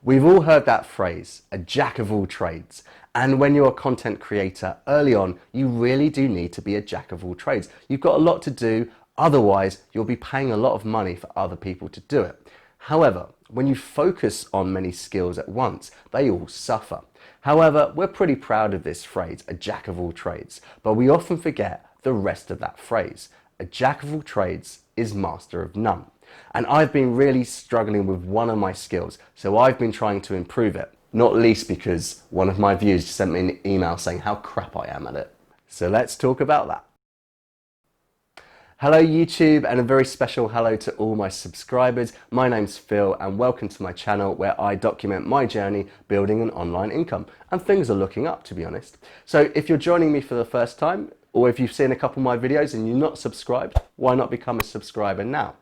We've all heard that phrase, a jack of all trades. And when you're a content creator early on, you really do need to be a jack of all trades. You've got a lot to do, otherwise you'll be paying a lot of money for other people to do it. However, when you focus on many skills at once, they all suffer. However, we're pretty proud of this phrase, a jack of all trades, but we often forget the rest of that phrase. A jack of all trades is master of none. And I've been really struggling with one of my skills, so I've been trying to improve it. Not least because one of my viewers sent me an email saying how crap I am at it. So let's talk about that. Hello YouTube, and a very special hello to all my subscribers. My name's Phil and welcome to my channel where I document my journey building an online income, and things are looking up, to be honest. So if you're joining me for the first time, or if you've seen a couple of my videos and you're not subscribed, why not become a subscriber now?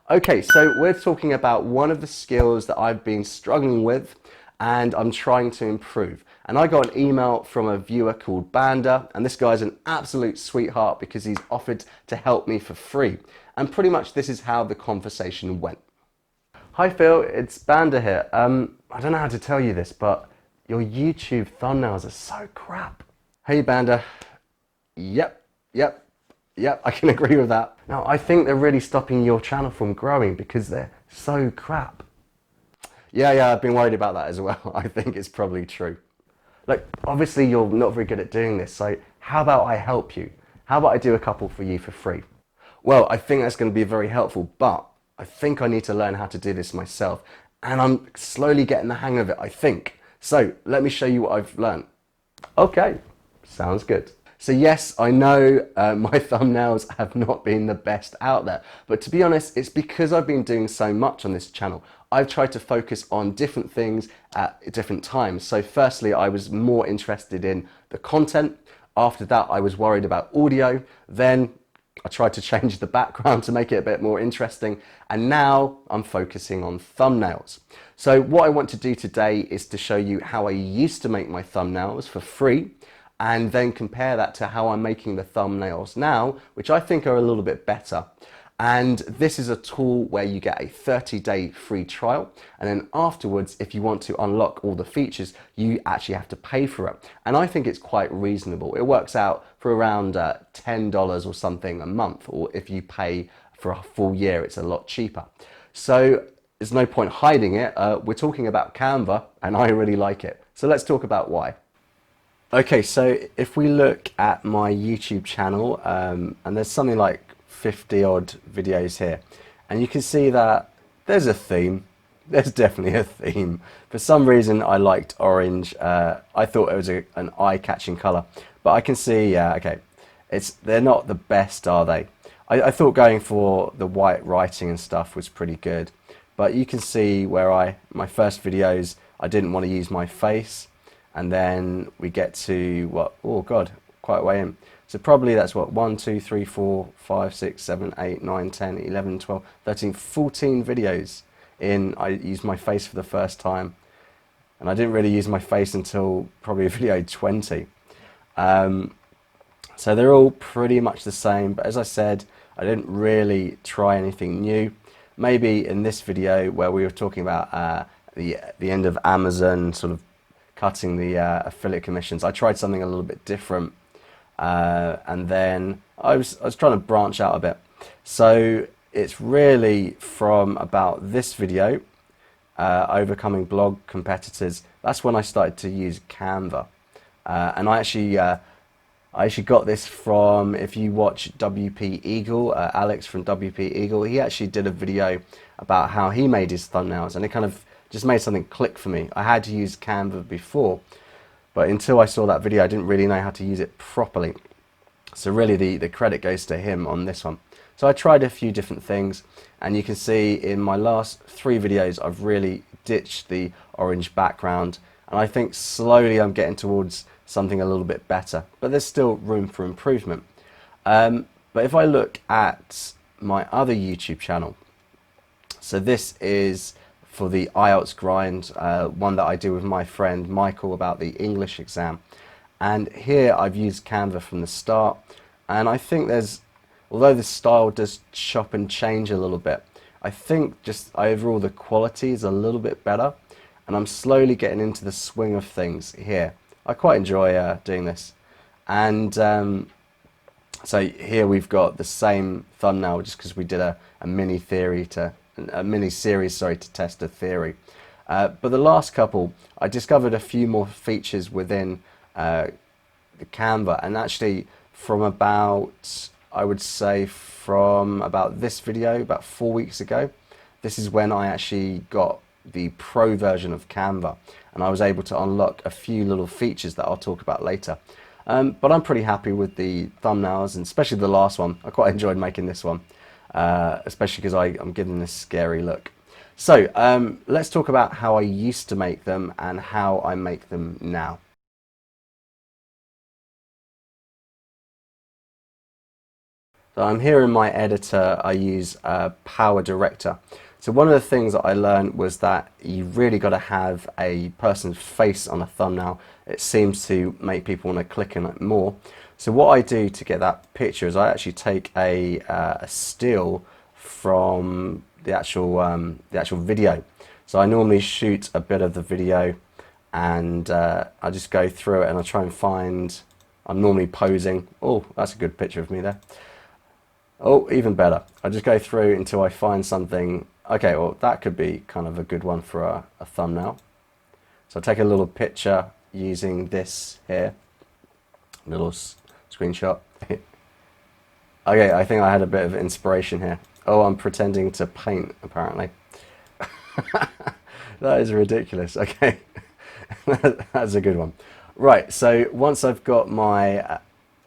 Okay, so we're talking about one of the skills that I've been struggling with and I'm trying to improve. And I got an email from a viewer called Banda, and this guy's an absolute sweetheart because he's offered to help me for free. And pretty much this is how the conversation went. Hi Phil, it's Banda here. I don't know how to tell you this, but your YouTube thumbnails are so crap. Hey Banda. Yep, I can agree with that. Now, I think they're really stopping your channel from growing because they're so crap. Yeah, I've been worried about that as well. I think it's probably true. Look, obviously you're not very good at doing this, so how about I help you? How about I do a couple for you for free? Well, I think that's going to be very helpful, but I think I need to learn how to do this myself, and I'm slowly getting the hang of it, I think. So, let me show you what I've learned. Okay, sounds good. So yes, I know my thumbnails have not been the best out there, but to be honest, it's because I've been doing so much on this channel. I've tried to focus on different things at different times. So firstly, I was more interested in the content. After that, I was worried about audio. Then I tried to change the background to make it a bit more interesting. And now I'm focusing on thumbnails. So what I want to do today is to show you how I used to make my thumbnails for free, and then compare that to how I'm making the thumbnails now, which I think are a little bit better. And this is a tool where you get a 30-day free trial, and then afterwards, if you want to unlock all the features, you actually have to pay for it. And I think it's quite reasonable. It works out for around $10 or something a month, or if you pay for a full year, it's a lot cheaper. So there's no point hiding it. We're talking about Canva, and I really like it. So let's talk about why. Okay, so if we look at my YouTube channel, and there's something like 50 odd videos here, and you can see that there's a theme. There's definitely a theme. For some reason I liked orange. I thought it was an eye-catching color, but I can see, yeah, okay, they're not the best, are they? I thought going for the white writing and stuff was pretty good, but you can see where my first videos, I didn't want to use my face. And then we get to what, oh God, quite a way in. So probably that's what, 1, 2, 3, 4, 5, 6, 7, 8, 9, 10, 11, 12, 13, 14 videos in. I used my face for the first time. And I didn't really use my face until probably video 20. So they're all pretty much the same. But as I said, I didn't really try anything new. Maybe in this video where we were talking about the end of Amazon, sort of cutting the affiliate commissions, I tried something a little bit different, and then I was trying to branch out a bit. So it's really from about this video, overcoming blog competitors. That's when I started to use Canva, and I actually got this from, if you watch WP Eagle, Alex from WP Eagle, he actually did a video about how he made his thumbnails, and it kind of just made something click for me. I had to use Canva before, but until I saw that video, I didn't really know how to use it properly. So really the credit goes to him on this one. So I tried a few different things, and you can see in my last 3 videos, I've really ditched the orange background, and I think slowly I'm getting towards something a little bit better, but there's still room for improvement. But if I look at my other YouTube channel, so this is for the IELTS grind, one that I do with my friend Michael about the English exam. And here I've used Canva from the start, and I think although the style does chop and change a little bit, I think just overall the quality is a little bit better. and I'm slowly getting into the swing of things here. I quite enjoy doing this. And so here we've got the same thumbnail, just because we did a mini series, sorry, to test a theory. But the last couple, I discovered a few more features within the Canva, and actually from about, I would say from about this video, about 4 weeks ago, this is when I actually got the pro version of Canva, and I was able to unlock a few little features that I'll talk about later. But I'm pretty happy with the thumbnails, and especially the last one. I quite enjoyed making this one, especially because I'm giving this scary look. So let's talk about how I used to make them and how I make them now. So I'm here in my editor. I use Power Director. So one of the things that I learned was that you really got to have a person's face on a thumbnail. It seems to make people want to click on it more. So what I do to get that picture is I actually take a still from the actual video. So I normally shoot a bit of the video, and I just go through it and I try and find. I'm normally posing. Oh, that's a good picture of me there. Oh, even better. I just go through until I find something. Okay, well, that could be kind of a good one for a thumbnail. So I take a little picture using this here, little screenshot. Okay, I think I had a bit of inspiration here. Oh, I'm pretending to paint, apparently. That is ridiculous. Okay, that's a good one. Right, so once I've got my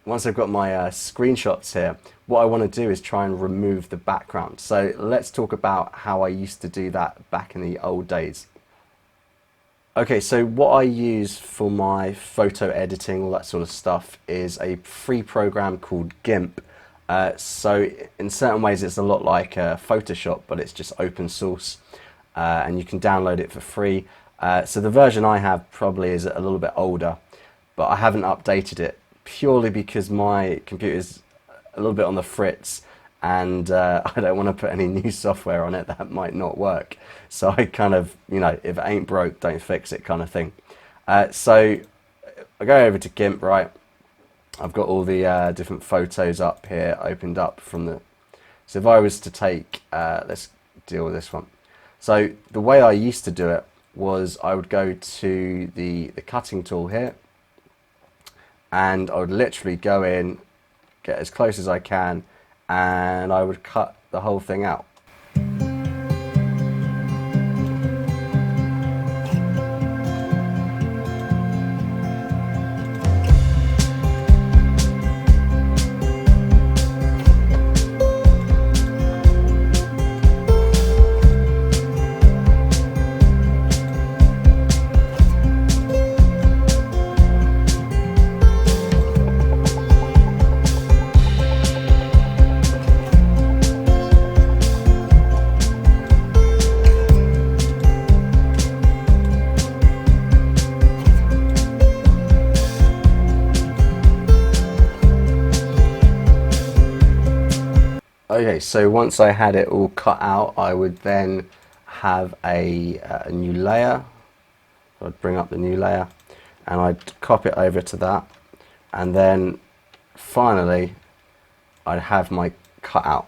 screenshots here, what I want to do is try and remove the background. So let's talk about how I used to do that back in the old days. Okay, so what I use for my photo editing, all that sort of stuff, is a free program called Gimp. So in certain ways it's a lot like Photoshop, but it's just open source, and you can download it for free. So the version I have probably is a little bit older, but I haven't updated it purely because my computer is a little bit on the fritz, and I don't want to put any new software on it that might not work. So I kind of, if it ain't broke, don't fix it kind of thing. So I go over to Gimp, right? I've got all the different photos up here, opened up from the. So if I was to take, let's deal with this one. So the way I used to do it was I would go to the cutting tool here, and I would literally go in, get as close as I can, and I would cut the whole thing out. Okay, so once I had it all cut out, I would then have a new layer. I'd bring up the new layer and I'd copy it over to that, and then finally I'd have my cutout.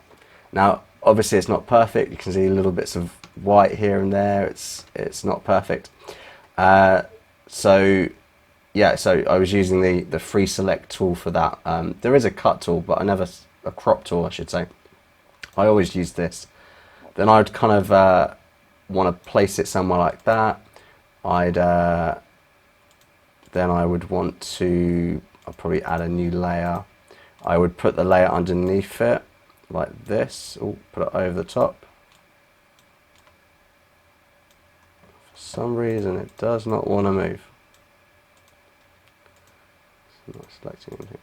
Now obviously it's not perfect, you can see little bits of white here and there, it's not perfect. So yeah, so I was using the free select tool for that. There is a cut tool, but a crop tool I should say. I always use this. Then I'd kind of want to place it somewhere like that. Then I would want to, I'll probably add a new layer. I would put the layer underneath it like this. Oh, put it over the top. For some reason it does not want to move. It's not selecting anything.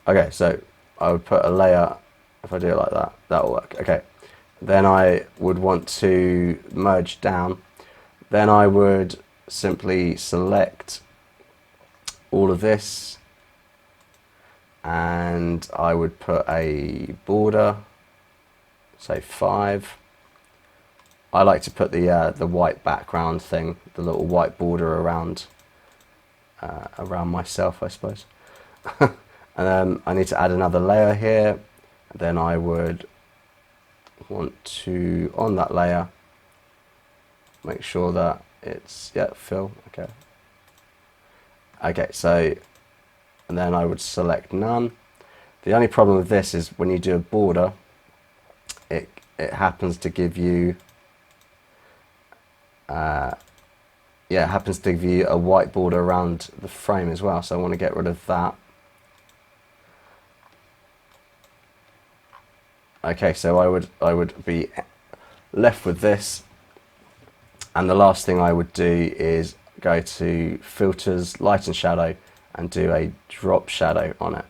Okay, so I would put a layer, if I do it like that, that'll work. Okay, then I would want to merge down. Then I would simply select all of this, and I would put a border, say 5. I like to put the white background thing, the little white border around myself, I suppose. And I need to add another layer here. Then I would want to, on that layer, make sure that it's, yeah, fill, okay. Okay, so, and then I would select none. The only problem with this is when you do a border, it happens to give you, yeah, it happens to give you a white border around the frame as well. So I want to get rid of that. Okay, so I would be left with this, and the last thing I would do is go to filters, light and shadow, and do a drop shadow on it.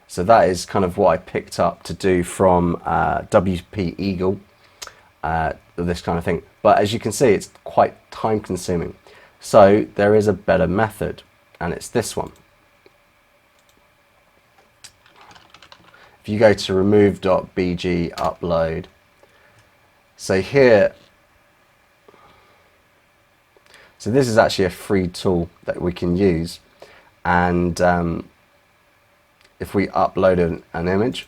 So that is kind of what I picked up to do from WP Eagle, this kind of thing. But as you can see, it's quite time consuming. So there is a better method, and it's this one. If you go to remove.bg upload, so here, so this is actually a free tool that we can use, and if we upload an image,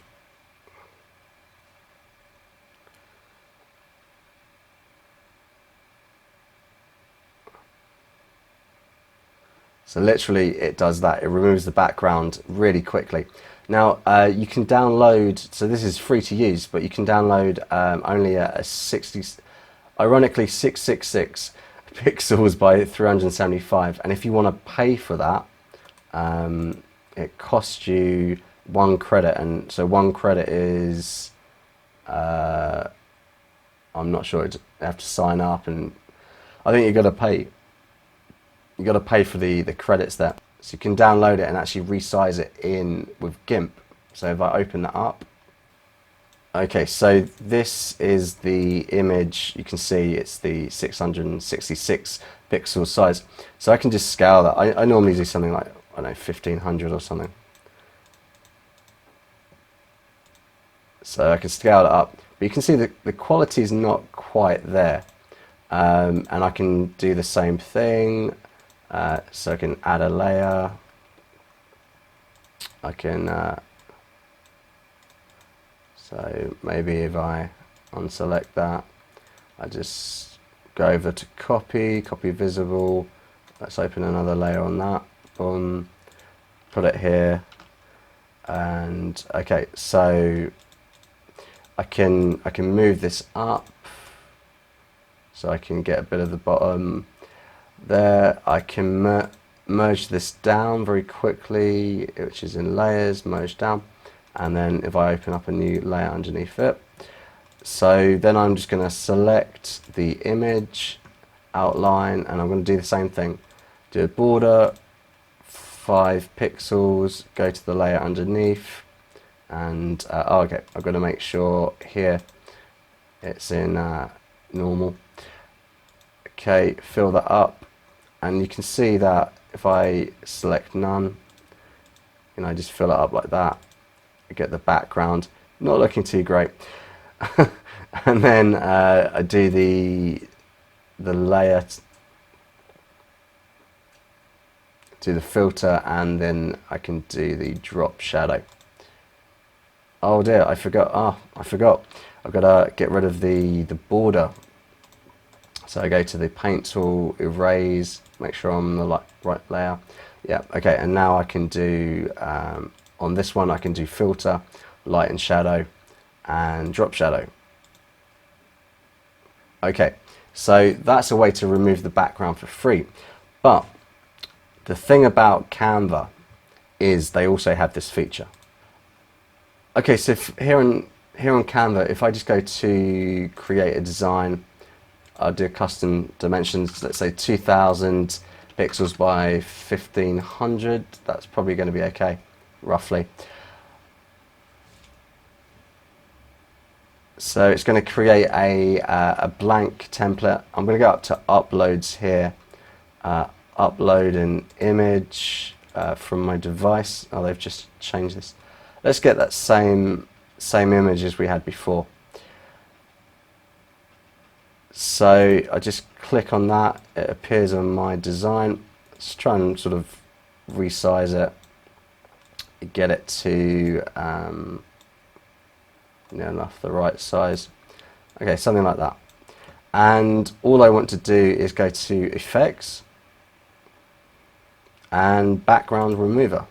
so literally it does that, it removes the background really quickly. Now you can download, so this is free to use, but you can download only a 60, ironically 666 pixels by 375, and if you want to pay for that, it costs you 1 credit, and so 1 credit is, I'm not sure, you have to sign up, and I think you've got to pay. You've got to pay for the credits there. So you can download it and actually resize it in with Gimp. So if I open that up, okay, so this is the image. You can see it's the 666 pixel size. So I can just scale that. I normally do something like, I don't know, 1500 or something. So I can scale it up, but you can see that the quality is not quite there. And I can do the same thing. So I can add a layer. I can, so maybe if I unselect that, I just go over to copy visible. Let's open another layer on that. Boom, put it here. And okay, so I can move this up, so I can get a bit of the bottom there. I can merge this down very quickly, which is in layers, merge down, and then if I open up a new layer underneath it, so then I'm just going to select the image outline, and I'm going to do the same thing, do a border 5 pixels, go to the layer underneath, and oh, okay, I've got to make sure here it's in normal. Okay, fill that up, and you can see that if I select none, you know, just fill it up like that, I get the background, not looking too great. And then I do the layer, do the filter, and then I can do the drop shadow. Oh dear, I forgot. I've got to get rid of the border. So I go to the paint tool, erase, make sure I'm on the right layer. Yeah, okay, and now I can do, on this one I can do filter, light and shadow, and drop shadow. Okay, so that's a way to remove the background for free. But the thing about Canva is they also have this feature. Okay, so here on Canva, if I just go to create a design, I'll do custom dimensions, let's say 2000 pixels by 1500, that's probably going to be okay, roughly. So it's going to create a blank template. I'm going to go up to uploads here, upload an image from my device. Oh, they've just changed this. Let's get that same image as we had before. So I just click on that, it appears on my design. Let's try and sort of resize it, get it to enough the right size. Okay, something like that. And all I want to do is go to Effects and Background Remover.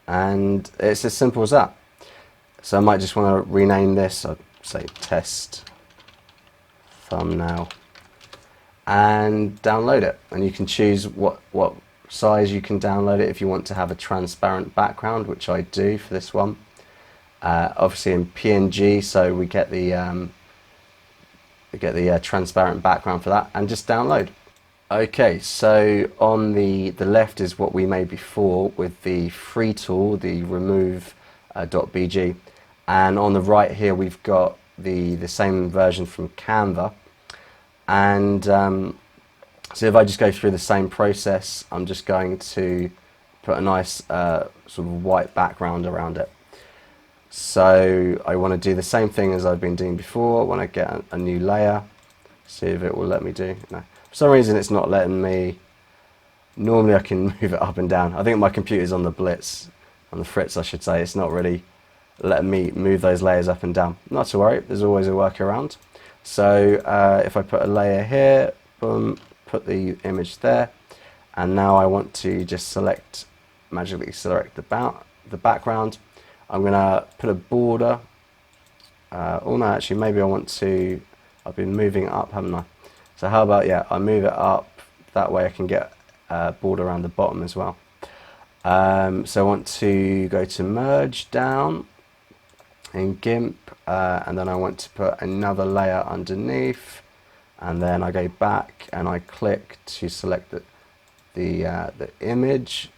And it's as simple as that. So I might just want to rename this, I'd say test thumbnail, and download it. And you can choose what size you can download it if you want to have a transparent background, which I do for this one. Obviously in PNG, so we get the transparent background for that, and just download. Okay, so on the left is what we made before with the free tool, the remove.bg, and on the right here we've got the same version from Canva. And so if I just go through the same process, I'm just going to put a nice sort of white background around it. So I want to do the same thing as I've been doing before. I want to get a new layer, see if it will let me do. No. For some reason it's not letting me. Normally I can move it up and down. I think my computer's on the blitz, on the fritz I should say. It's not really letting me move those layers up and down. Not to worry, there's always a workaround. So if I put a layer here, boom, put the image there, and now I want to just magically select the background. I'm going to put a border. Oh no, actually maybe I want to, I've been moving it up, haven't I? So how about, yeah, I move it up, that way I can get a border around the bottom as well. So I want to go to merge down in Gimp, and then I want to put another layer underneath, and then I go back and I click to select the image,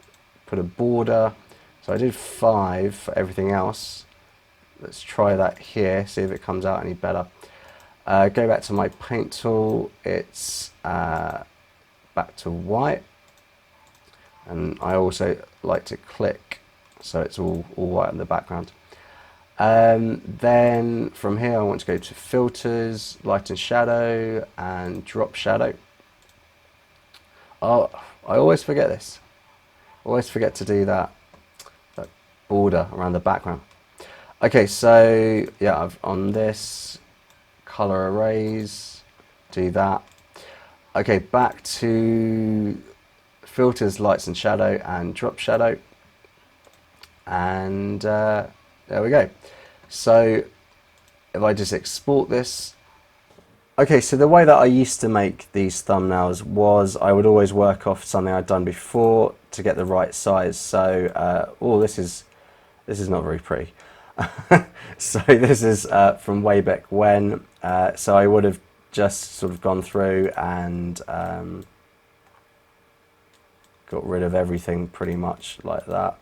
put a border. So I did 5 for everything else. Let's try that here, see if it comes out any better. Go back to my paint tool, it's back to white, and I also like to click so it's all white in the background. Then from here I want to go to filters, light and shadow, and drop shadow. Oh, I always forget this. Always forget to do that border around the background. Okay, so yeah, I've on this color arrays, do that. Okay, back to filters, lights and shadow, and drop shadow, and there we go. So if I just export this. Okay, so the way that I used to make these thumbnails was I would always work off something I'd done before to get the right size. So oh, this is not very pretty. So this is from way back when. So I would have just sort of gone through and got rid of everything pretty much like that.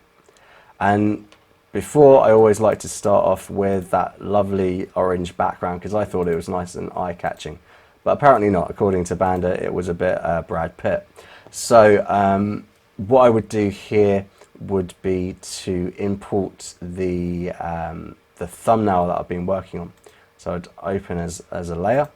And before, I always like to start off with that lovely orange background because I thought it was nice and eye-catching. But apparently not. According to Bandit, it was a bit Brad Pitt. So what I would do here would be to import the thumbnail that I've been working on. So I'd open as a layer.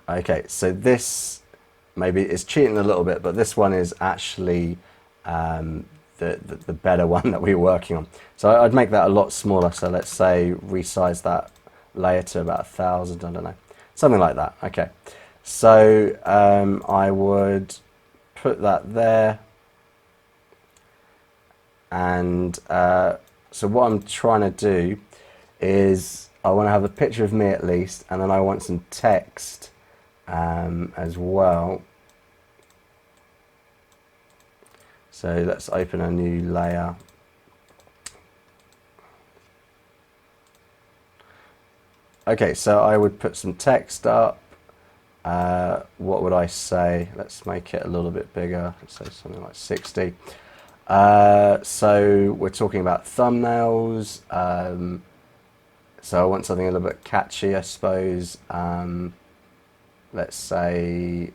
Okay, so this maybe is cheating a little bit, but this one is actually the better one that we were working on. So I'd make that a lot smaller. So let's say resize that layer to about 1,000, I don't know, something like that. Okay, so I would put that there, and so what I'm trying to do is I want to have a picture of me at least, and then I want some text as well. So let's open a new layer. Okay, so I would put some text up. What would I say? Let's make it a little bit bigger. Let's say something like 60. So we're talking about thumbnails. So I want something a little bit catchy, I suppose. Let's say,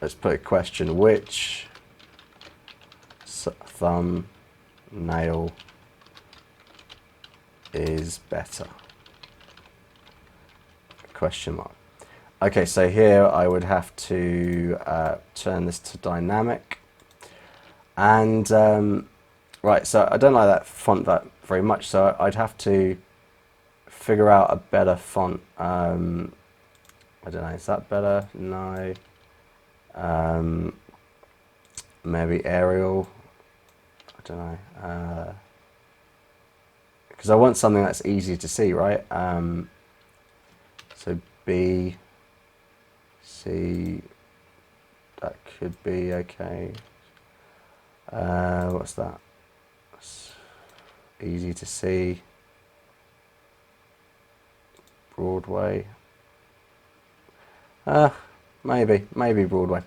let's put a question, which thumbnail is better? Question mark. Okay, so here I would have to turn this to dynamic. And right, so I don't like that font that very much, so I'd have to figure out a better font. I don't know, is that better? No. Maybe Arial. I don't know. Because I want something that's easy to see, right? So B, C, that could be okay. What's that? It's easy to see. Broadway. Maybe Broadway.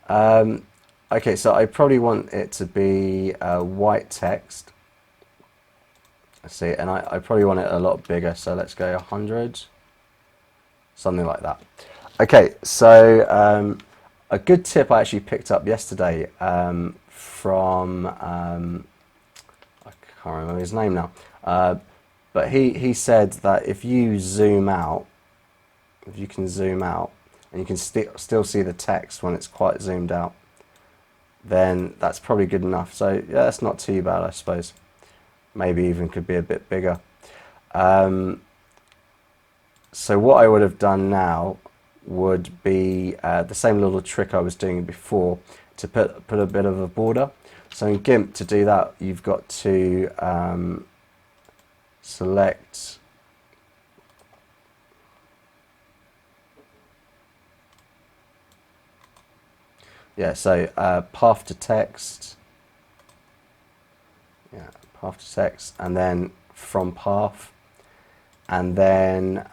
Okay, so I probably want it to be white text. Let's see, and I probably want it a lot bigger, so let's go 100. Something like that. Okay, so a good tip I actually picked up yesterday from, I can't remember his name now, but he said that if you zoom out, if you can zoom out, and you can still see the text when it's quite zoomed out, then that's probably good enough. So yeah, that's not too bad, I suppose. Maybe even could be a bit bigger. So what I would have done now would be the same little trick I was doing before to put a bit of a border. So in Gimp, to do that, you've got to select path to text. Yeah, path to text, and then from path, and then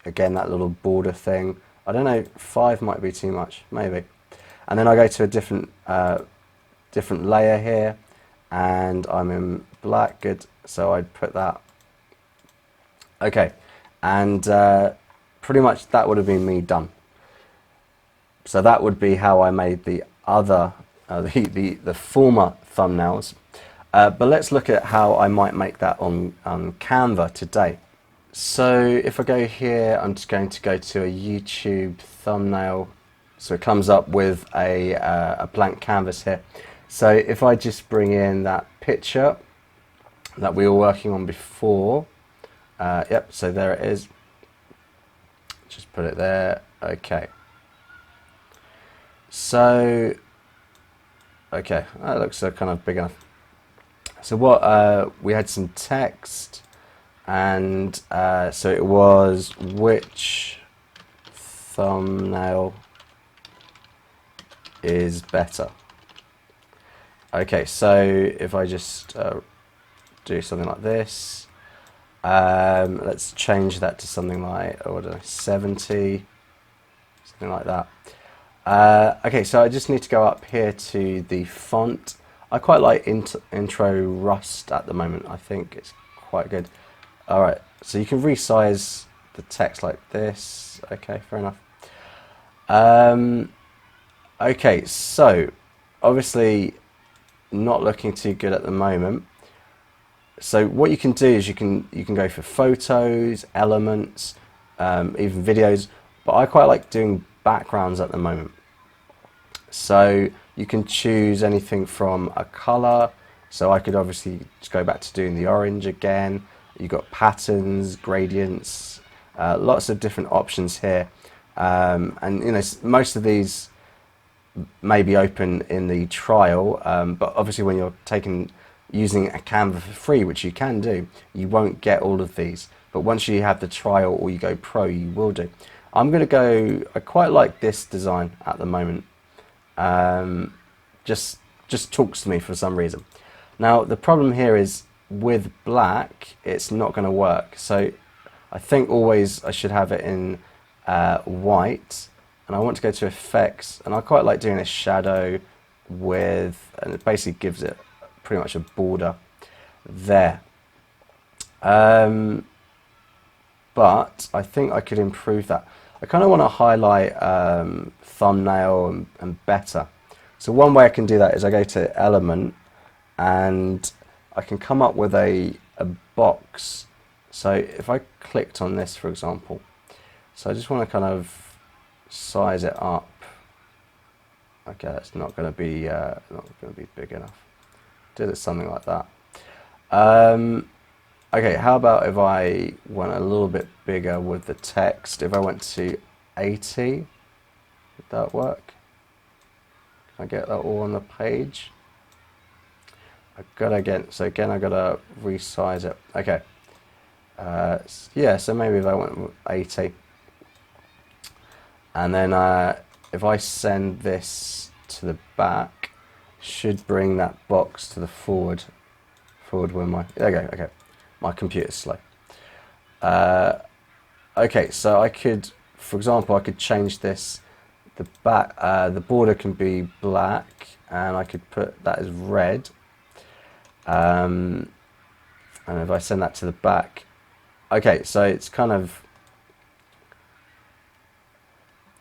again that little border thing. I don't know, 5 might be too much, maybe. And then I go to a different layer here, and I'm in black. Good. So I'd put that. Okay, and pretty much that would have been me done. So that would be how I made the other, the former thumbnails. But let's look at how I might make that on Canva today. So if I go here, I'm just going to go to a YouTube thumbnail. So it comes up with a blank canvas here. So if I just bring in that picture that we were working on before, yep, so there it is. Just put it there. Okay. So, okay, that looks kind of big enough. So what, we had some text, and so it was which thumbnail is better. Okay, so if I just do something like this, let's change that to something like, I don't know, 70, something like that. Okay, so I just need to go up here to the font. I quite like Intro Rust at the moment. I think it's quite good. Alright, so you can resize the text like this. Okay, fair enough. Okay, so obviously not looking too good at the moment. So what you can do is you can go for photos, elements, even videos, but I quite like doing backgrounds at the moment. So you can choose anything from a color. So I could obviously just go back to doing the orange again. You've got patterns, gradients, lots of different options here. And you know, most of these may be open in the trial, but obviously when you're using a Canva for free, which you can do, you won't get all of these. But once you have the trial or you go pro, you will do. I'm going to go, I quite like this design at the moment. Just talks to me for some reason. Now the problem here is with black, it's not going to work. So I think always I should have it in white, and I want to go to effects, and I quite like doing a shadow with, and it basically gives it pretty much a border there. But I think I could improve that. I kind of want to highlight thumbnail and better. So one way I can do that is I go to element and I can come up with a box. So if I clicked on this, for example, so I just want to kind of size it up. Okay, that's not going to be big enough. Did it something like that. Okay, how about if I went a little bit bigger with the text? If I went to 80, would that work? Can I get that all on the page? I've got to resize it. Okay. Yeah, so maybe if I went with 80. And then if I send this to the back, should bring that box to the forward where my, there we go, okay. My computer's slow. Okay, so I could, for example, I could change this. The back, the border can be black, and I could put that as red. And if I send that to the back, okay, so it's kind of,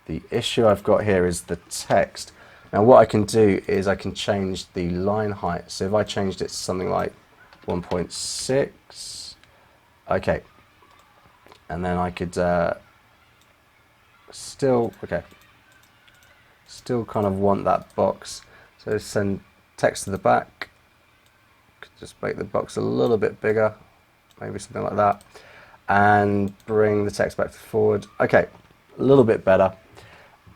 the issue I've got here is the text. Now what I can do is I can change the line height. So if I changed it to something like 1.6, okay, and then I could still kind of want that box, so send text to the back, could just make the box a little bit bigger, maybe something like that, and bring the text back to forward. Okay, a little bit better.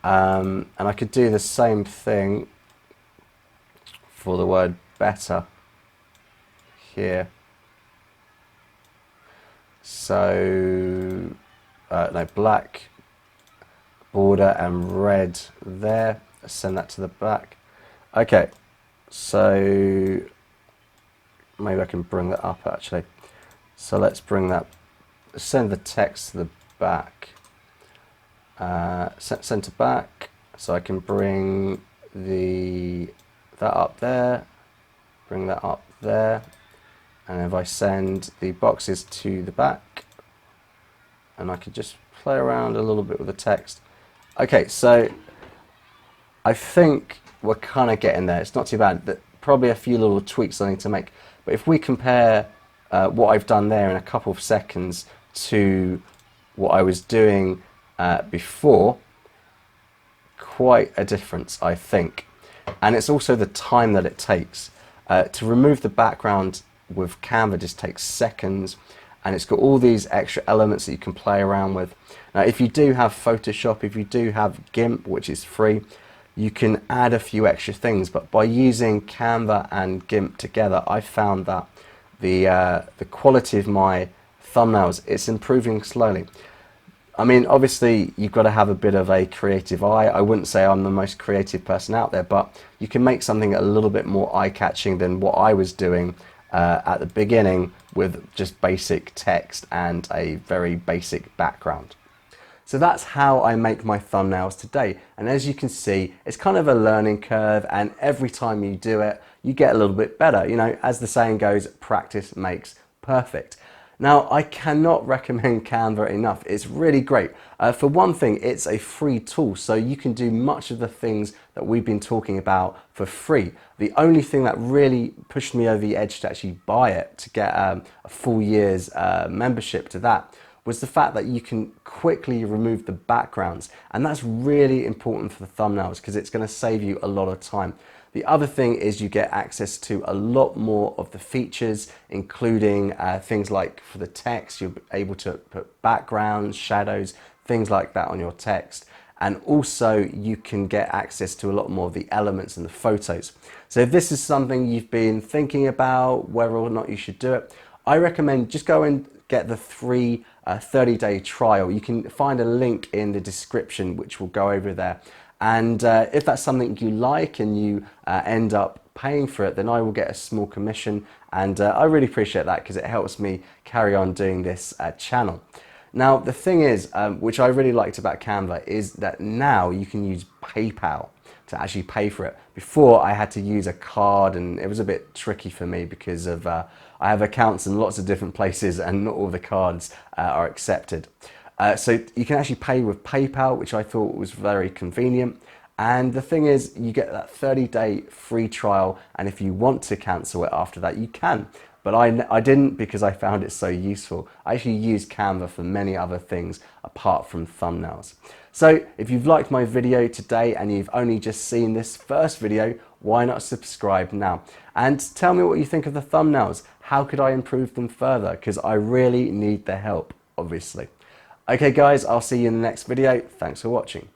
And I could do the same thing for the word better here. So, no, black border and red there. Send that to the back. Okay, so maybe I can bring that up actually. So let's bring that, send the text to the back. Center back, so I can bring that up there, bring that up there, and if I send the boxes to the back, and I could just play around a little bit with the text. Okay, so I think we're kind of getting there. It's not too bad. Probably a few little tweaks I need to make, but if we compare what I've done there in a couple of seconds to what I was doing before, quite a difference, I think. And it's also the time that it takes. To remove the background with Canva just takes seconds, and it's got all these extra elements that you can play around with. Now if you do have Photoshop, if you do have Gimp, which is free, you can add a few extra things, but by using Canva and Gimp together, I found that the quality of my thumbnails, it's improving slowly. I mean, obviously, you've got to have a bit of a creative eye. I wouldn't say I'm the most creative person out there, but you can make something a little bit more eye-catching than what I was doing at the beginning with just basic text and a very basic background. So that's how I make my thumbnails today. And as you can see, it's kind of a learning curve, and every time you do it, you get a little bit better. You know, as the saying goes, practice makes perfect. Now, I cannot recommend Canva enough. It's really great. For one thing, it's a free tool, so you can do much of the things that we've been talking about for free. The only thing that really pushed me over the edge to actually buy it, to get a full year's membership to that, was the fact that you can quickly remove the backgrounds. And that's really important for the thumbnails because it's going to save you a lot of time. The other thing is you get access to a lot more of the features, including things like for the text, you're able to put backgrounds, shadows, things like that on your text. And also you can get access to a lot more of the elements and the photos. So if this is something you've been thinking about, whether or not you should do it, I recommend just go and get the free 30-day trial. You can find a link in the description which will go over there. And if that's something you like and you end up paying for it, then I will get a small commission. And I really appreciate that because it helps me carry on doing this channel. Now, the thing is, which I really liked about Canva, is that now you can use PayPal to actually pay for it. Before, I had to use a card, and it was a bit tricky for me because of I have accounts in lots of different places and not all the cards are accepted. So you can actually pay with PayPal, which I thought was very convenient. And the thing is, you get that 30-day free trial, and if you want to cancel it after that, you can. But I didn't, because I found it so useful. I actually use Canva for many other things apart from thumbnails. So if you've liked my video today and you've only just seen this first video, why not subscribe now? And tell me what you think of the thumbnails. How could I improve them further? Because I really need the help, obviously. Okay guys, I'll see you in the next video. Thanks for watching.